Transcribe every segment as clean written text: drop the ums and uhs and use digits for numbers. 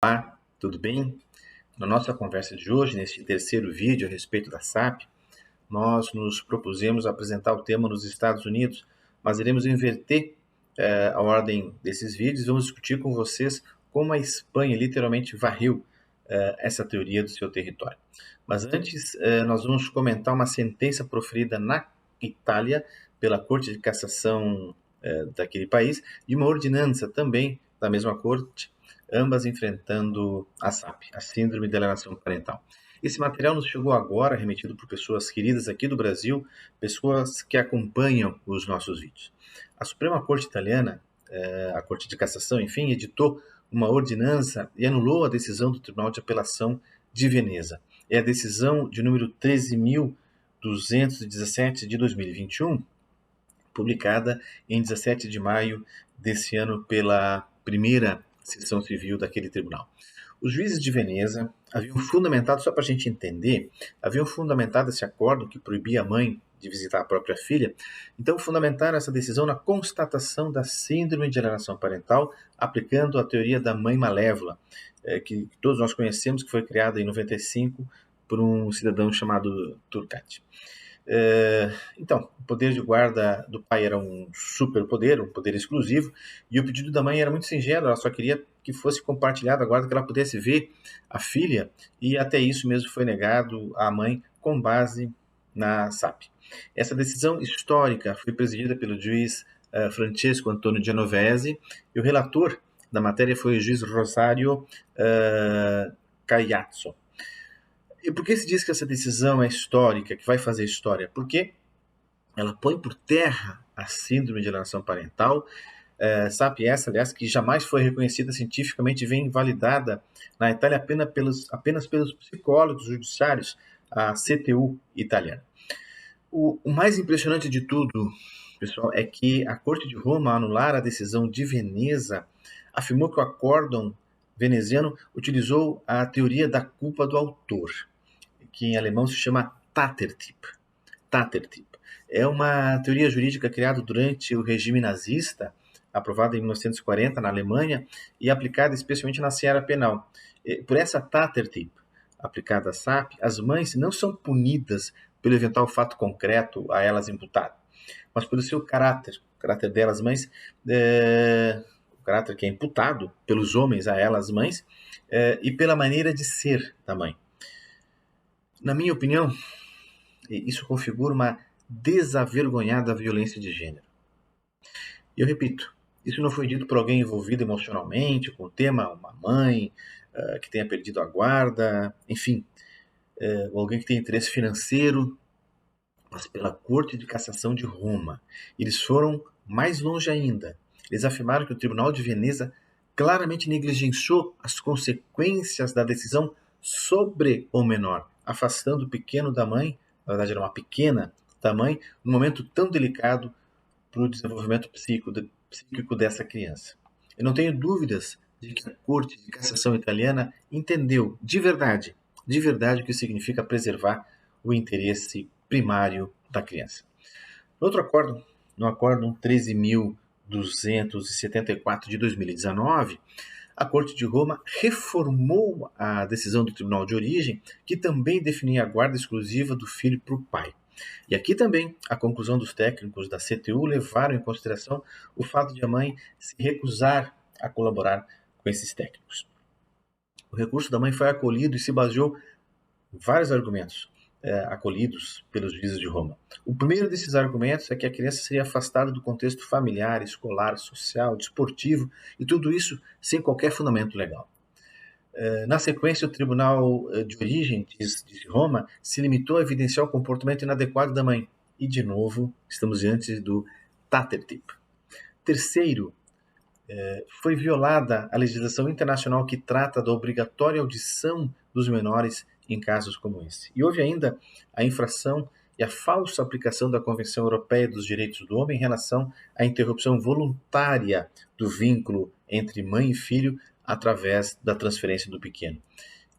Olá, tudo bem? Na nossa conversa de hoje, neste terceiro vídeo a respeito da SAP, nós nos propusemos apresentar o tema nos Estados Unidos, mas iremos inverter a ordem desses vídeos e vamos discutir com vocês como a Espanha literalmente varreu essa teoria do seu território. Mas antes, nós vamos comentar uma sentença proferida na Itália pela Corte de Cassação daquele país e uma ordenança também da mesma corte, ambas enfrentando a SAP, a Síndrome de Alienação Parental. Esse material nos chegou agora, remetido por pessoas queridas aqui do Brasil, pessoas que acompanham os nossos vídeos. A Suprema Corte Italiana, a Corte de Cassação, enfim, editou uma ordenança e anulou a decisão do Tribunal de Apelação de Veneza. É a decisão de número 13.217 de 2021, publicada em 17 de maio desse ano pela primeira sessão civil daquele tribunal. Os juízes de Veneza haviam fundamentado, só para a gente entender, haviam fundamentado esse acordo que proibia a mãe de visitar a própria filha, então fundamentaram essa decisão na constatação da síndrome de alienação parental, aplicando a teoria da mãe malévola, que todos nós conhecemos, que foi criada em 95 por um cidadão chamado Turcati. Então, o poder de guarda do pai era um superpoder, um poder exclusivo, e o pedido da mãe era muito singelo, ela só queria que fosse compartilhada a guarda, que ela pudesse ver a filha, e até isso mesmo foi negado à mãe com base na SAP. Essa decisão histórica foi presidida pelo juiz Francesco Antonio Genovese, e o relator da matéria foi o juiz Rosario Caiazzo. E por que se diz que essa decisão é histórica, que vai fazer história? Porque ela põe por terra a síndrome de alienação parental, SAP essa, aliás, que jamais foi reconhecida cientificamente e vem invalidada na Itália apenas pelos psicólogos judiciários, a CTU italiana. O mais impressionante de tudo, pessoal, é que a Corte de Roma, ao anular a decisão de Veneza, afirmou que o acórdão veneziano utilizou a teoria da culpa do autor, que em alemão se chama Tätertyp. Tätertyp. É uma teoria jurídica criada durante o regime nazista, aprovada em 1940 na Alemanha e aplicada especialmente na seara penal. Por essa Tätertyp aplicada à SAP, as mães não são punidas pelo eventual fato concreto a elas imputado, mas pelo seu caráter, o caráter delas mães, o caráter que é imputado pelos homens a elas mães, e pela maneira de ser da mãe. Na minha opinião, isso configura uma desavergonhada violência de gênero. E eu repito, isso não foi dito por alguém envolvido emocionalmente com o tema, uma mãe que tenha perdido a guarda, enfim, ou alguém que tenha interesse financeiro, mas pela Corte de Cassação de Roma. Eles foram mais longe ainda. Eles afirmaram que o Tribunal de Veneza claramente negligenciou as consequências da decisão sobre o menor, afastando o pequeno da mãe, na verdade era uma pequena da mãe, num momento tão delicado para o desenvolvimento psíquico dessa criança. Eu não tenho dúvidas de que a Corte de Cassação italiana entendeu de verdade o que significa preservar o interesse primário da criança. No outro acórdão, no acórdão 13.274 de 2019, a Corte de Roma reformou a decisão do Tribunal de Origem, que também definia a guarda exclusiva do filho para o pai. E aqui também a conclusão dos técnicos da CTU levaram em consideração o fato de a mãe se recusar a colaborar com esses técnicos. O recurso da mãe foi acolhido e se baseou em vários argumentos acolhidos pelos juízes de Roma. O primeiro desses argumentos é que a criança seria afastada do contexto familiar, escolar, social, desportivo, e tudo isso sem qualquer fundamento legal. Na sequência, o Tribunal de Origem de Roma se limitou a evidenciar o comportamento inadequado da mãe. E, de novo, estamos diante do Tätertyp. Terceiro, foi violada a legislação internacional que trata da obrigatória audição dos menores em casos como esse. E houve ainda a infração e a falsa aplicação da Convenção Europeia dos Direitos do Homem em relação à interrupção voluntária do vínculo entre mãe e filho através da transferência do pequeno.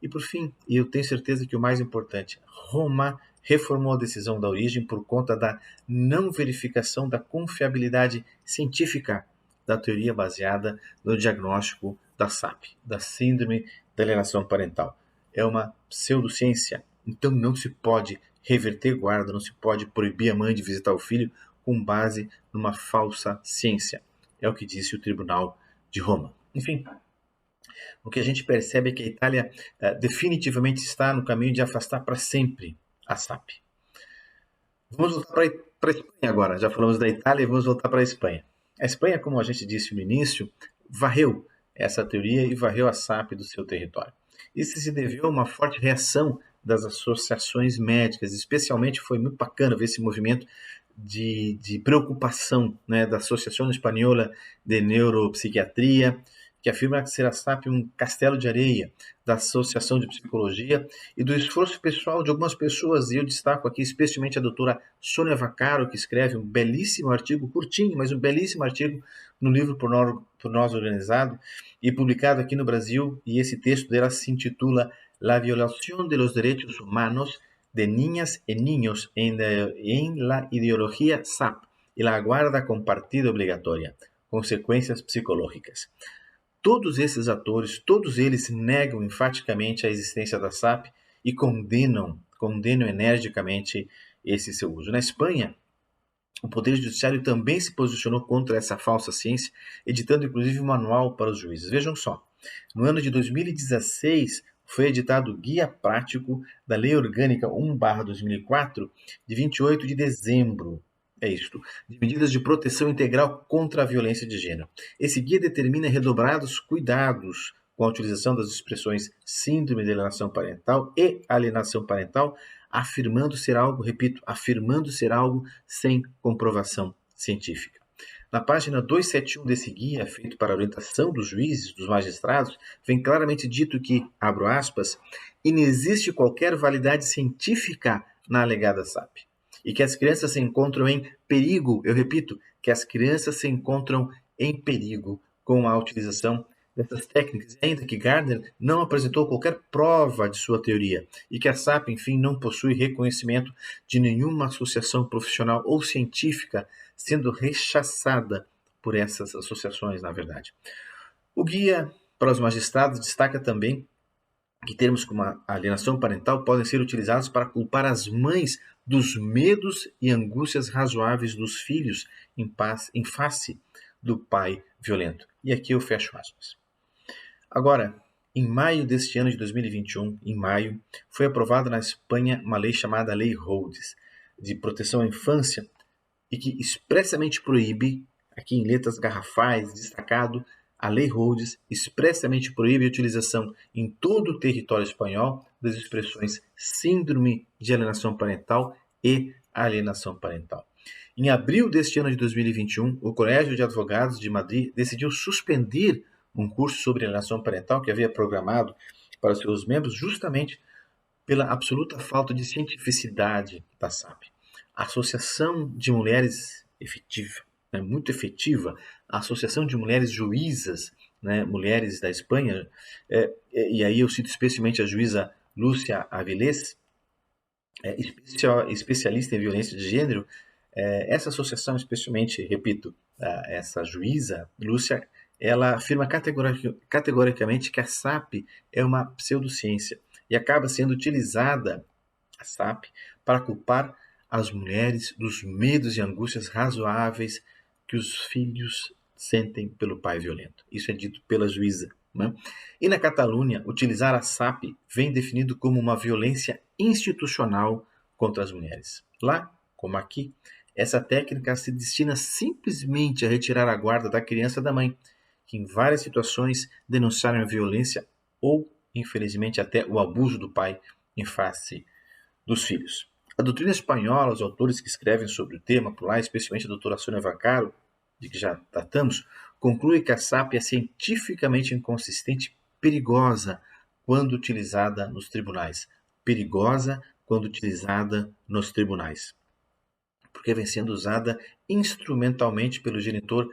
E por fim, e eu tenho certeza que o mais importante, Roma reformou a decisão da origem por conta da não verificação da confiabilidade científica da teoria baseada no diagnóstico da SAP, da Síndrome da Alienação Parental. É uma pseudociência, então não se pode reverter guarda, não se pode proibir a mãe de visitar o filho com base numa falsa ciência. É o que disse o Tribunal de Roma. Enfim, o que a gente percebe é que a Itália definitivamente está no caminho de afastar para sempre a SAP. Vamos voltar para a Espanha agora. Já falamos da Itália e vamos voltar para a Espanha. A Espanha, como a gente disse no início, varreu essa teoria e varreu a SAP do seu território. Isso se deveu a uma forte reação das associações médicas, especialmente foi muito bacana ver esse movimento de preocupação, né, da Associação Espanhola de Neuropsiquiatria, que afirma ser a SAP um castelo de areia, da Associação de Psicologia e do esforço pessoal de algumas pessoas, e eu destaco aqui especialmente a doutora Sônia Vaccaro, que escreve um belíssimo artigo, curtinho, mas um belíssimo artigo no livro Por Nós Organizado, e publicado aqui no Brasil, e esse texto dela se intitula La violación de los derechos humanos de niñas y niños en la ideología SAP y la guarda compartida obligatoria, consequências psicológicas. Todos esses atores, todos eles negam enfaticamente a existência da SAP e condenam energicamente esse seu uso. Na Espanha, o Poder Judiciário também se posicionou contra essa falsa ciência, editando inclusive um manual para os juízes. Vejam só, no ano de 2016 foi editado o Guia Prático da Lei Orgânica 1/2004, de 28 de dezembro. É isto, de medidas de proteção integral contra a violência de gênero. Esse guia determina redobrados cuidados com a utilização das expressões síndrome de alienação parental e alienação parental, afirmando ser algo, repito, afirmando ser algo sem comprovação científica. Na página 271 desse guia, feito para a orientação dos juízes, dos magistrados, vem claramente dito que, abro aspas, inexiste qualquer validade científica na alegada SAP. E que as crianças se encontram em perigo, eu repito, que as crianças se encontram em perigo com a utilização dessas técnicas, ainda que Gardner não apresentou qualquer prova de sua teoria e que a SAP, enfim, não possui reconhecimento de nenhuma associação profissional ou científica, sendo rechaçada por essas associações, na verdade. O guia para os magistrados destaca também que termos como a alienação parental podem ser utilizados para culpar as mães dos medos e angústias razoáveis dos filhos em face do pai violento. E aqui eu fecho aspas. Agora, em maio deste ano de 2021, foi aprovada na Espanha uma lei chamada Lei Rhodes, de proteção à infância, e que expressamente proíbe, aqui em letras garrafais, destacado, a Lei Rhodes expressamente proíbe a utilização em todo o território espanhol das expressões síndrome de alienação parental e alienação parental. Em abril deste ano de 2021, o Colégio de Advogados de Madrid decidiu suspender um curso sobre alienação parental que havia programado para seus membros justamente pela absoluta falta de cientificidade da SAP. A Associação de Mulheres Efetiva, muito efetiva, a Associação de Mulheres Juízas, mulheres da Espanha, e aí eu cito especialmente a juíza Lúcia Avilés, especialista em violência de gênero. Essa associação, especialmente, repito, essa juíza Lúcia, ela afirma categoricamente que a SAP é uma pseudociência e acaba sendo utilizada, a SAP, para culpar as mulheres dos medos e angústias razoáveis que os filhos sentem pelo pai violento. Isso é dito pela juíza. Né? E na Catalunha, utilizar a SAP vem definido como uma violência institucional contra as mulheres. Lá, como aqui, essa técnica se destina simplesmente a retirar a guarda da criança da mãe, que em várias situações denunciaram a violência ou, infelizmente, até o abuso do pai em face dos filhos. A doutrina espanhola, os autores que escrevem sobre o tema por lá, especialmente a doutora Sônia Vaccaro, de que já tratamos, conclui que a SAP é cientificamente inconsistente e perigosa quando utilizada nos tribunais. Perigosa quando utilizada nos tribunais. Porque vem sendo usada instrumentalmente pelo genitor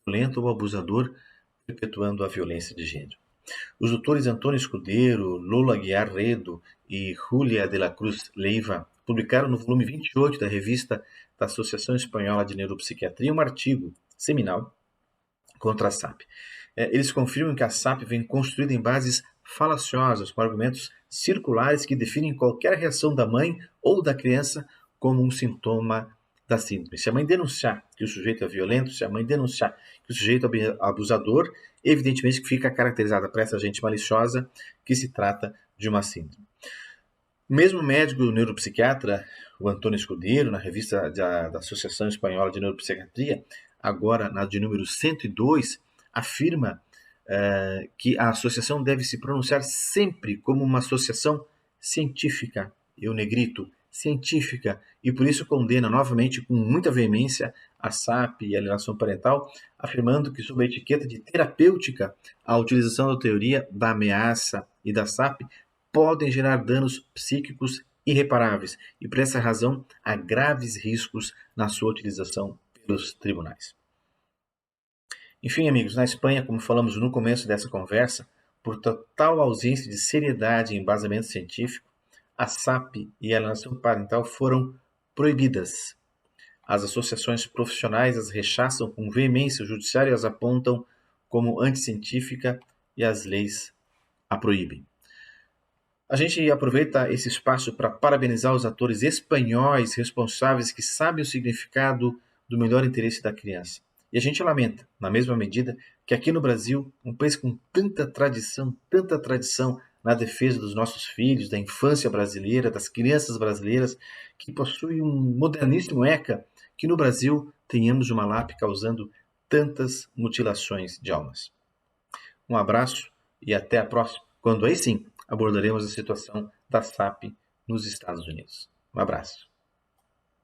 violento ou abusador, perpetuando a violência de gênero. Os doutores Antônio Escudeiro, Lola Aguiar Redo e Júlia de la Cruz Leiva publicaram no volume 28 da revista da Associação Espanhola de Neuropsiquiatria um artigo seminal contra a SAP. Eles confirmam que a SAP vem construída em bases falaciosas, com argumentos circulares que definem qualquer reação da mãe ou da criança como um sintoma da síndrome. Se a mãe denunciar que o sujeito é violento, se a mãe denunciar que o sujeito é abusador, evidentemente que fica caracterizada para essa gente maliciosa que se trata de uma síndrome. Mesmo o médico neuropsiquiatra, o Antônio Escudeiro, na revista da Associação Espanhola de Neuropsiquiatria, agora na de número 102, afirma que a associação deve se pronunciar sempre como uma associação científica, eu negrito, científica, e por isso condena novamente com muita veemência a SAP e a alienação parental, afirmando que sob a etiqueta de terapêutica, a utilização da teoria da ameaça e da SAP podem gerar danos psíquicos irreparáveis e, por essa razão, há graves riscos na sua utilização pelos tribunais. Enfim, amigos, na Espanha, como falamos no começo dessa conversa, por total ausência de seriedade e embasamento científico, a SAP e a alienação parental foram proibidas. As associações profissionais as rechaçam com veemência, o judiciário as apontam como anticientífica e as leis a proíbem. A gente aproveita esse espaço para parabenizar os atores espanhóis responsáveis que sabem o significado do melhor interesse da criança. E a gente lamenta, na mesma medida, que aqui no Brasil, um país com tanta tradição na defesa dos nossos filhos, da infância brasileira, das crianças brasileiras, que possui um moderníssimo ECA, que no Brasil tenhamos uma LAP causando tantas mutilações de almas. Um abraço e até a próxima, quando aí sim abordaremos a situação da SAP nos Estados Unidos. Um abraço.